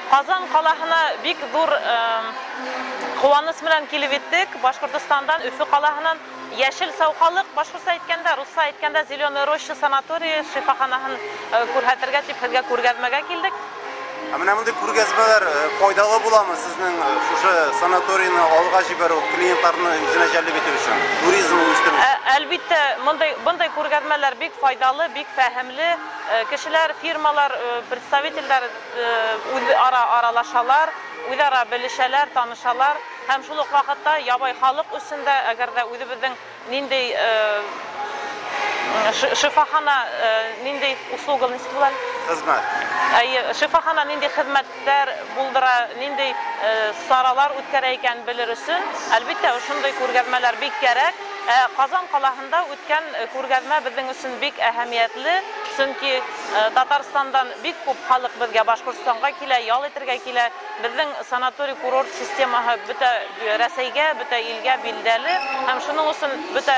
Казан калаһына бик зур куаныс белән килеп иттек. Башкортстандан Өфе калаһынан яшел саукалык, башкортча әйткәндә, русча әйткәндә Зеленая роща санаторий шифаханаһын күрһәтергә дип һезгә күргәзмәгә килдек. Менә мондый күргәзмәләр файдалы буламы сезнең шушы санаторийны алга җибәрү, клиентларны үзенә җәлеп итү өчен, туризмны үстерү өчен? Әлбәттә, мондый күргәзмәләр бик файдалы, бик фәһемле. Кешеләр, фирмалар, представительләр аралашалар, үзара белешәләр, танышалар. Һәм шул ук вакытта ябай халык өчен дә, әгәр дә үзебезнең ниндәй шифахана, ниндәй услуга нисбәтләр? Хезмәт. Шифахана нинди хезмәттәр булдыра, нинди саралар үткәрә икән белер өчен, әлбәттә, шундый күргәзмәләр бик кирәк. Казан калаһында үткән күргәзмә безнең өчен бик әһәмиятле, чөнки Татарстандан бик күп халык безгә Башкортстанга килә, ял итәргә килә. Безнең санаторий курорт системаһы бөтә Россиягә, бөтә илгә билдәле, һәм шуның өчен бөтә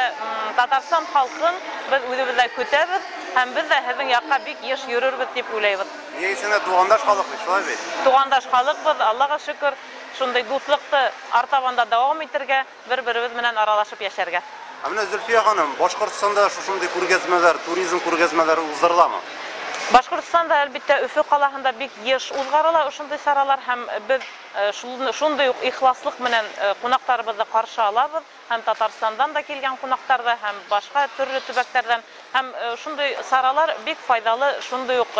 Татарстан халкын без үзебездә көтәбез, һәм без дә һезнең якка бик еш йөрербез дип уйлыйбыз. Ягъни тугандаш халык бит, шулай бит? Тугандаш халыкбыз, Аллага шөкер, шундай дуслыкты артабанда дәвам итәргә, бер-беребез белән аралашып яшәргә. Менә Зөлфия ханым, Башкортстанда шушындый күргәзмәләр, туризм күргәзмәләре уздырыламы? Башкортстанда әлбәттә Өфе калаһында бик еш узгарыла шундый саралар, һәм без шундый ук ихласлык белән кунактарыбызны каршы алабыз, һәм Татарстандан да килгән кунактарда, һәм башка төрле төбәкләрдән, һәм шундый саралар бик файдалы, шундый ук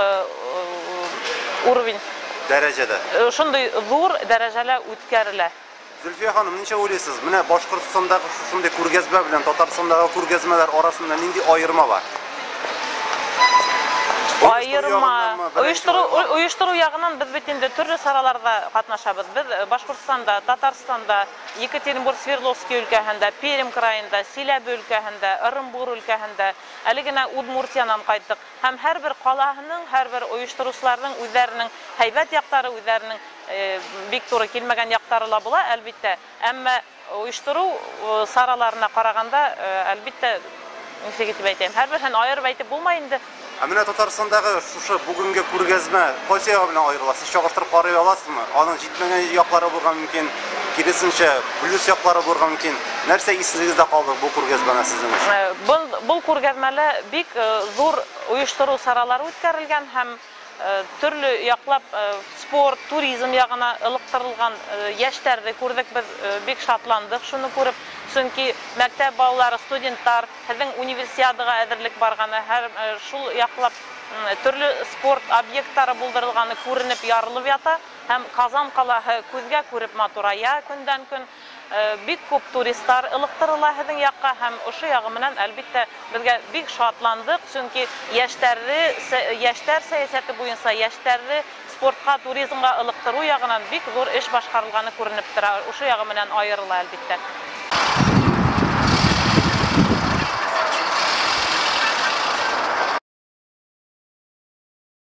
уровень дәрәҗәдә. Шундый зур дәрәҗәлә үткәрелә. Зөлфия ханым, ничә уйлыйсыз? Менә Башкортстандагы шундый күргәзмә белән Татарстандагы күргәзмәләр арасында нинди аерма бар? Аерма, оештыру ягынан без бит инде төрле сараларда катнашабыз. Без Башкортстанда, Татарстанда, Екатеринбург, Свердловский өлкәһендә, Пермь краенда, Силәбе өлкәһендә, Ырымбур өлкәһендә, әле генә Удмуртиянан кайттык. Һәм һәрбер калаһының, һәрбер оештыручыларның үзләренең һәйбәт яктары, үзләренең бик туры килмәгән яктары ла була, әлбәттә. Әмма оештыру сараларына караганда, әлбәттә, ничек дип әйтәм, һәрберсен аерып әйтеп булмый инде. Менә Татарстандагы шушы бүгенге күргәзмә кайсы ягы белән аерыла? Сез чагыштырып карый аласызмы? Аның җитмәгән яклары булган мөмкин, киресенчә плюс яклары булган мөмкин. Нәрсә исегездә калды бу күргәзмәне сезнең өчен? Бу күргәзмәлә бик зур оештыру саралары үткәрелгән һәм төрле яклап спорт, туризм ягына ылыктырылган яшьләрне күрдек, без бик шатландык шуны күреп. Чөнки мәктәп балалары, студентлар, һәм универсиадага әзерлек барганы, һәр шул яклап төрле спорт объектлары булдырылганы күренеп, ярылып ята, һәм Казан калаһы күзгә күреп матурая көннән-көн. Бик күп туристлар ылыктырыла һезнең якка, һәм ошо ягы менән әлбәттә безгә бик шатландык, чөнки яшьләр сәясәте буенча яшьләрне спортка, туризмга ылыктыру ягынан бик зур эш башкарылганы күренеп тора. Ошо ягы менән аерыла әлбәттә.